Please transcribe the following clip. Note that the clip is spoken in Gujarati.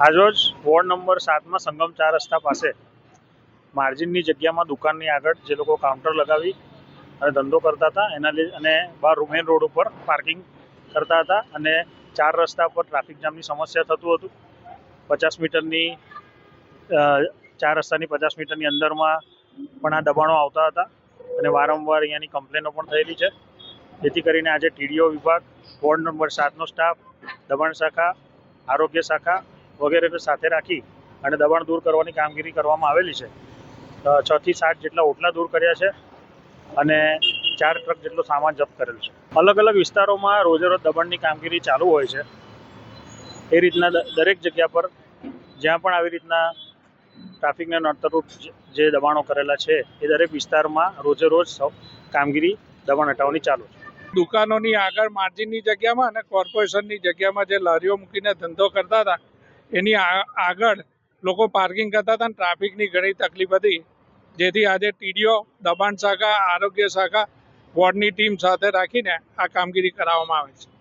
આજરોજ વોર્ડ નંબર 7માં સંગમ 4 રસ્તા પાસે માર્જિનની જગ્યામાં દુકાનની આગળ જે લોકો કાઉન્ટર લગાવી અને ધંધો કરતા હતા એના અને બહાર મેઇન રોડ ઉપર પાર્કિંગ કરતા હતા અને 4 રસ્તા પર ટ્રાફિક જામની સમસ્યા થતું હતું. 50 મીટરની 4 રસ્તાની 50 મીટરની અંદરમાં પણ આ દબાણો આવતા હતા અને વારંવાર અહીંયાની કમ્પ્લેનો પણ થયેલી છે. જેથી કરીને આજે ટીડીઓ વિભાગ, વોર્ડ નંબર 7નો સ્ટાફ, દબાણ શાખા, આરોગ્ય શાખા વગેરેને સાથે રાખી અને દબાણ દૂર કરવાની કામગીરી કરવામાં આવેલી છે. 6 થી 7 જેટલા ઓટલા દૂર કર્યા છે અને 4 ટ્રક જેટલો સામાન જપ્ત કરેલ છે. અલગ અલગ વિસ્તારોમાં રોજે રોજ દબાણની કામગીરી ચાલુ હોય છે. એ રીતના દરેક જગ્યા પર જ્યાં પણ આવી રીતના ટ્રાફિકને નડતરરૂપ જે દબાણો કરેલા છે એ દરેક વિસ્તારમાં રોજે રોજ કામગીરી દબાણ હટાવવાની ચાલુ છે. દુકાનોની આગળ માર્જિનની જગ્યામાં અને કોર્પોરેશનની જગ્યામાં જે લારીઓ મૂકીને ધંધો કરતા હતા એની આગળ લોકો પાર્કિંગ કરતા હતા અને ટ્રાફિકની ઘણી તકલીફ હતી. જેથી આજે ટીડીઓ, દબાણ શાખા, આરોગ્ય શાખા, વોર્ડની ટીમ સાથે રાખીને આ કામગીરી કરાવવામાં આવે છે.